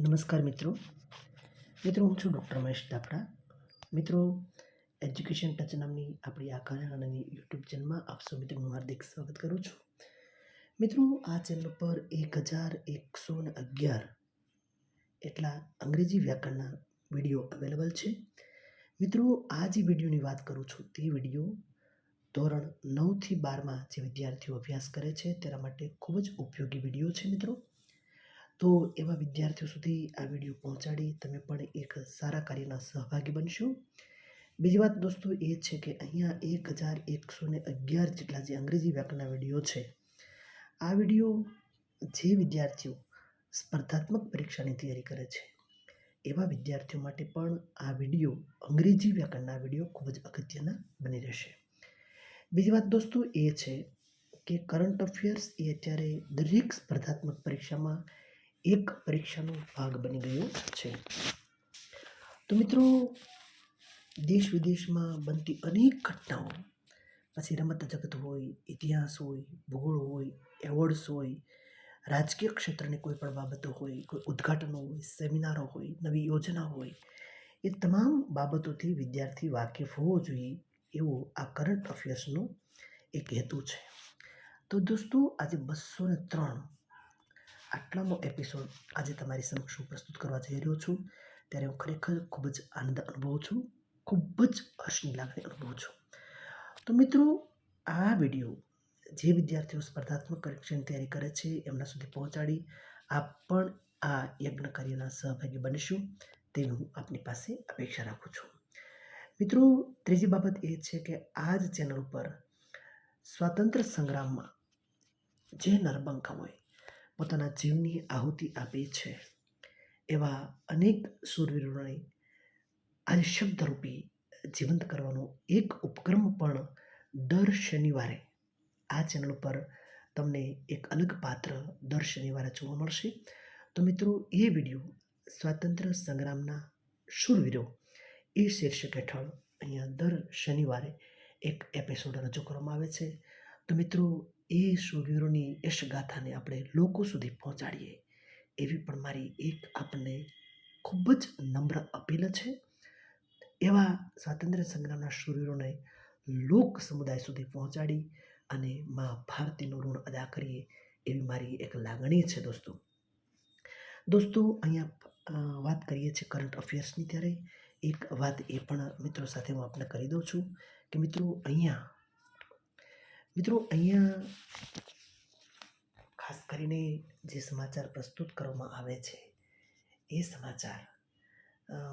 નમસ્કાર મિત્રો. હું છું ડૉક્ટર મહેશ દાફડા. મિત્રો, એજ્યુકેશન ટચ નામની આપણી આ કાર્યક્રમની યુટ્યુબ ચેનલમાં આપ સૌ મિત્રોનું હાર્દિક સ્વાગત કરું છું. મિત્રો, આ ચેનલ પર 1111 એટલા અંગ્રેજી વ્યાકરણના વિડીયો અવેલેબલ છે. મિત્રો, આ જે વિડીયોની વાત કરું છું તે વિડીયો ધોરણ 9થી 12માં જે વિદ્યાર્થીઓ અભ્યાસ કરે છે તેના માટે ખૂબ જ ઉપયોગી વિડીયો છે મિત્રો. તો એવા વિદ્યાર્થીઓ સુધી આ વિડીયો પહોંચાડી તમે પણ એક સારા કાર્યના સહભાગી બનશો. બીજી વાત દોસ્તો એ છે કે અહીંયા 1111 જેટલા જે અંગ્રેજી વ્યાકરણના વિડીયો છે, આ વિડીયો જે વિદ્યાર્થીઓ સ્પર્ધાત્મક પરીક્ષાની તૈયારી કરે છે એવા વિદ્યાર્થીઓ માટે પણ આ વિડીયો અંગ્રેજી વ્યાકરણના વિડીયો ખૂબ જ અગત્યના બની રહેશે. બીજી વાત દોસ્તો એ છે કે કરંટ અફેર્સ એ અત્યારે દરેક સ્પર્ધાત્મક પરીક્ષામાં એક પરીક્ષાનો ભાગ બની ગયો છે. તો મિત્રો, દેશ વિદેશમાં બનતી અનેક ઘટનાઓ, પછી રમત જગત હોય, ઇતિહાસ હોય, ભૂગોળ હોય, એવોર્ડ્સ હોય, રાજકીય ક્ષેત્રની કોઈ પણ બાબતો હોય, કોઈ ઉદ્ઘાટનો હોય, સેમિનારો હોય, નવી યોજના હોય, એ તમામ બાબતોથી વિદ્યાર્થી વાકેફ હોવો જોઈએ એવો આ કરંટ અફેર્સનો એક હેતુ છે. તો દોસ્તો, આજે 203 આટલામો એપિસોડ આજે તમારી સમક્ષ હું પ્રસ્તુત કરવા જઈ રહ્યો છું, ત્યારે હું ખરેખર ખૂબ જ આનંદ અનુભવું છું, ખૂબ જ હર્ષની લાગણી અનુભવું છું. તો મિત્રો, આ વિડીયો જે વિદ્યાર્થીઓ સ્પર્ધાત્મક પરીક્ષાની તૈયારી કરે છે એમના સુધી પહોંચાડી આપ પણ આ યજ્ઞ કાર્યના સહભાગી બનીશું તેવી હું આપની પાસે અપેક્ષા રાખું છું. મિત્રો, ત્રીજી બાબત એ છે કે આ જ ચેનલ ઉપર સ્વાતંત્ર્ય સંગ્રામમાં જે નરબંકાઓએ પોતાના જીવની આહુતિ આપી છે એવા અનેક શૂરવીરોને આજે શબ્દરૂપી જીવંત કરવાનો એક ઉપક્રમ પણ દર શનિવારે આ ચેનલ પર તમને એક અલગ પાત્ર દર શનિવારે જોવા મળશે. તો મિત્રો, એ વિડીયો સ્વાતંત્ર્ય સંગ્રામના શૂરવીરો એ શીર્ષક હેઠળ અહીંયા દર શનિવારે એક એપિસોડ રજૂ કરવામાં આવે છે. તો મિત્રો, એ શૂરવીરોની યશગાથાને આપણે લોકો સુધી પહોંચાડીએ એવી પણ મારી એક આપણને ખૂબ જ નમ્ર અપીલ છે. એવા સ્વાતંત્ર્ય સંગ્રામના શૂરવીરોને લોક સમુદાય સુધી પહોંચાડી અને મા ભારતીનું ઋણ અદા કરીએ એવી મારી એક લાગણી છે દોસ્તો. અહીંયા વાત કરીએ છીએ કરંટ અફેર્સની, ત્યારે એક વાત એ પણ મિત્રો સાથે હું આપને કરી દઉં છું કે મિત્રો અહીંયા ખાસ કરીને જે સમાચાર પ્રસ્તુત કરવામાં આવે છે એ સમાચાર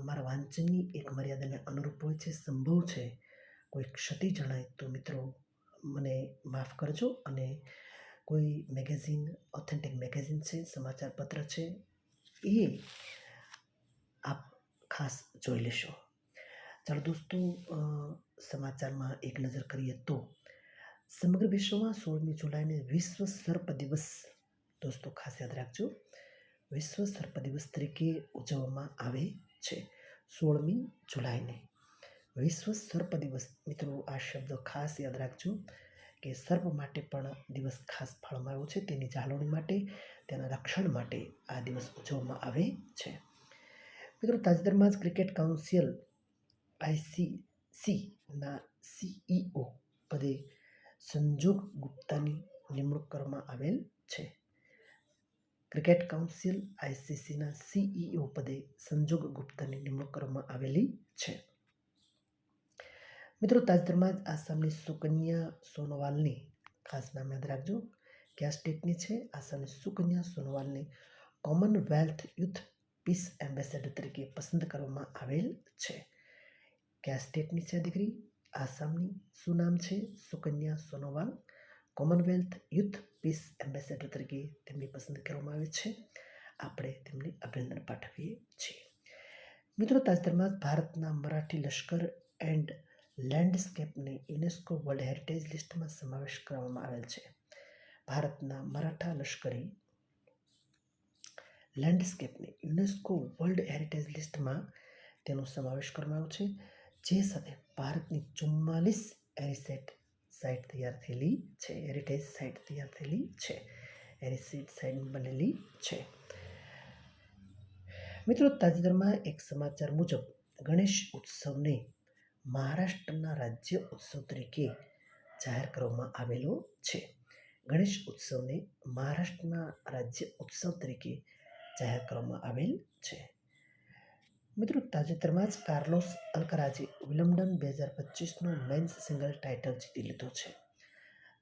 મારા વાંચનની એક મર્યાદાને અનુરૂપ હોય છે. સંભવ છે કોઈ ક્ષતિ જણાય તો મિત્રો મને માફ કરજો, અને કોઈ મેગેઝિન, ઓથેન્ટિક મેગેઝિન છે, સમાચાર પત્ર છે, એ આપ ખાસ જોઈ લેશો. ચાલો દોસ્તો, સમાચારમાં એક નજર કરીએ તો સમગ્ર વિશ્વમાં 16મી જુલાઈને વિશ્વ સર્પ દિવસ, દોસ્તો ખાસ યાદ રાખજો, વિશ્વ સર્પ દિવસ તરીકે ઉજવવામાં આવે છે. 16મી જુલાઈને વિશ્વ સર્પ દિવસ. મિત્રો, આ શબ્દ ખાસ યાદ રાખજો કે સર્પ માટે પણ દિવસ ખાસ ફાળવવામાં આવ્યો છે. તેની જાળવણી માટે, તેના રક્ષણ માટે આ દિવસ ઉજવવામાં આવે છે. મિત્રો, તાજેતરમાં જ ક્રિકેટ કાઉન્સિલ ICCના CEO પદે સંજોગ ગુપ્તાની નિમણૂક કરવામાં આવેલ છે. ક્રિકેટ કાઉન્સિલ ICCના CEO પદે સંજોગ ગુપ્તાની નિમણૂક કરવામાં આવેલી છે. મિત્રો, તાજેતરમાં જ આસામની સુકન્યા સોનોવાલની, ખાસ નામ યાદ રાખજો કે આ સ્ટેટની છે, આસામની સુકન્યા સોનોવાલને કોમનવેલ્થ યુથ પીસ એમ્બેસેડર તરીકે પસંદ કરવામાં આવેલ છે. કયા સ્ટેટની છે દીકરી? આસામની. શું નામ છે? Sukanya Sonowal. Commonwealth youth peace ambassador તરીકે તેમની પસંદ કરવામાં આવે છે. આપણે તેમને અભિનંદન પાઠવીએ છીએ. મિત્રો, તાજેતરમાં જ ભારતના મરાઠી લશ્કર એન્ડ લેન્ડસ્કેપને યુનેસ્કો વર્લ્ડ હેરિટેજ લિસ્ટમાં સમાવેશ કરવામાં આવેલ છે. ભારતના મરાઠા લશ્કરી લેન્ડસ્કેપને યુનેસ્કો વર્લ્ડ હેરિટેજ લિસ્ટમાં તેનો સમાવેશ કરવામાં આવ્યો છે. જે સાથે ભારતની 44 હેરિટેજ સાઇટ તૈયાર થયેલી છે. હેરિટેજ સાઇટ બનેલી છે. મિત્રો, તાજેતરમાં એક સમાચાર મુજબ ગણેશ ઉત્સવને મહારાષ્ટ્રના રાજ્ય ઉત્સવ તરીકે જાહેર કરવામાં આવેલો છે. ગણેશ ઉત્સવને મહારાષ્ટ્રના રાજ્ય ઉત્સવ તરીકે જાહેર કરવામાં આવેલ છે. મિત્રો, તાજેતરમાં જ કાર્લોસ અલ્કરાજે વિમ્બલ્ડન 2025નો મેન્સ સિંગલ ટાઇટલ જીતી લીધો છે.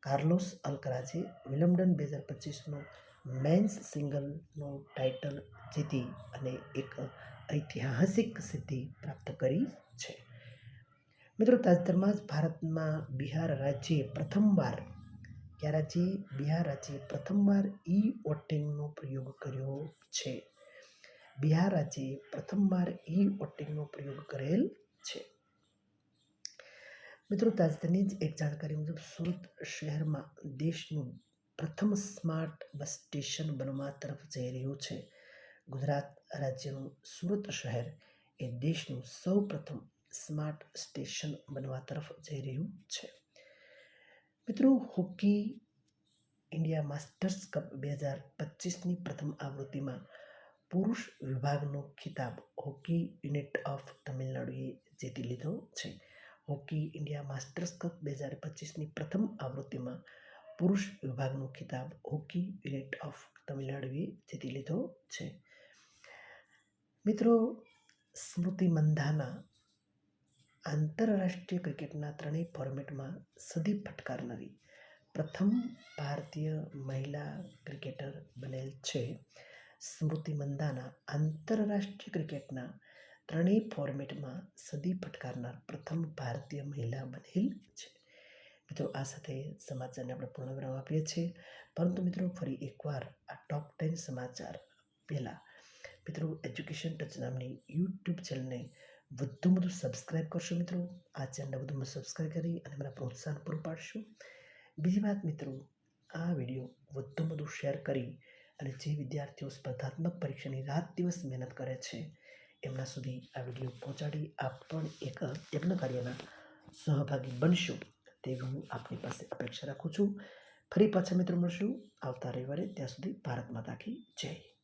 કાર્લોસ અલ્કરાજે વિમ્બલ્ડન 2025નો મેન્સ સિંગલનો ટાઇટલ જીતી અને એક ઐતિહાસિક સિદ્ધિ પ્રાપ્ત કરી છે. મિત્રો, તાજેતરમાં જ ભારતમાં બિહાર રાજ્યે પ્રથમવાર ઈ-વોટિંગનો પ્રયોગ કર્યો છે. બિહાર રાજ્યે પ્રથમવાર ઈ-વોટિંગનો પ્રયોગ કરેલ છે. મિત્રો, તાજેતરની જ એક જાણકારી મુજબ સુરત શહેરમાં દેશનું પ્રથમ સ્માર્ટ બસ સ્ટેશન બનવા તરફ જઈ રહ્યું છે. ગુજરાત રાજ્યનું સુરત શહેર એ દેશનું સૌપ્રથમ સ્માર્ટ સ્ટેશન બનવા તરફ જઈ રહ્યું છે. મિત્રો, હોકી ઇન્ડિયા માસ્ટર્સ કપ 2025ની પ્રથમ આવૃત્તિમાં પુરુષ વિભાગનો ખિતાબ હોકી યુનિટ ઓફ તમિલનાડુએ જીતી લીધો છે. હોકી ઇન્ડિયા માસ્ટર્સ કપ 2025ની પ્રથમ આવૃત્તિમાં પુરુષ વિભાગનો ખિતાબ હોકી યુનિટ ઓફ તમિલનાડુએ જીતી લીધો છે. મિત્રો, સ્મૃતિ મંધાના આંતરરાષ્ટ્રીય ક્રિકેટના ત્રણેય ફોર્મેટમાં સદી ફટકારનારી પ્રથમ ભારતીય મહિલા ક્રિકેટર બનેલ છે. સ્મૃતિ મંધાના આંતરરાષ્ટ્રીય ક્રિકેટના ત્રણેય ફોર્મેટમાં સદી ફટકારનાર પ્રથમ ભારતીય મહિલા બનેલ છે. મિત્રો, આ સાથે સમાચારને આપણે પૂર્ણવિરામ આપીએ છીએ. પરંતુ મિત્રો, ફરી એકવાર આ ટોપ 10 સમાચાર પહેલાં મિત્રો, એજ્યુકેશન ટચ નામની યુટ્યુબ ચેનલને વધુ સબસ્ક્રાઈબ કરશો. મિત્રો, આ ચેનલને વધુમાં સબસ્ક્રાઈબ કરી અને મને પ્રોત્સાહન પૂરું પાડશો. બીજી વાત મિત્રો, આ વિડીયો વધુ શેર કરી અને જે વિદ્યાર્થીઓ સ્પર્ધાત્મક પરીક્ષાની રાત દિવસ મહેનત કરે છે એમના સુધી આ વિડીયો પહોંચાડી આપ પણ એક યજ્ઞ કાર્યના સહભાગી બનશો તેવી હું આપની પાસે અપેક્ષા રાખું છું. ફરી પાછા મિત્રો મળશું આવતા રવિવારે. ત્યાં સુધી ભારત માતા કી જય.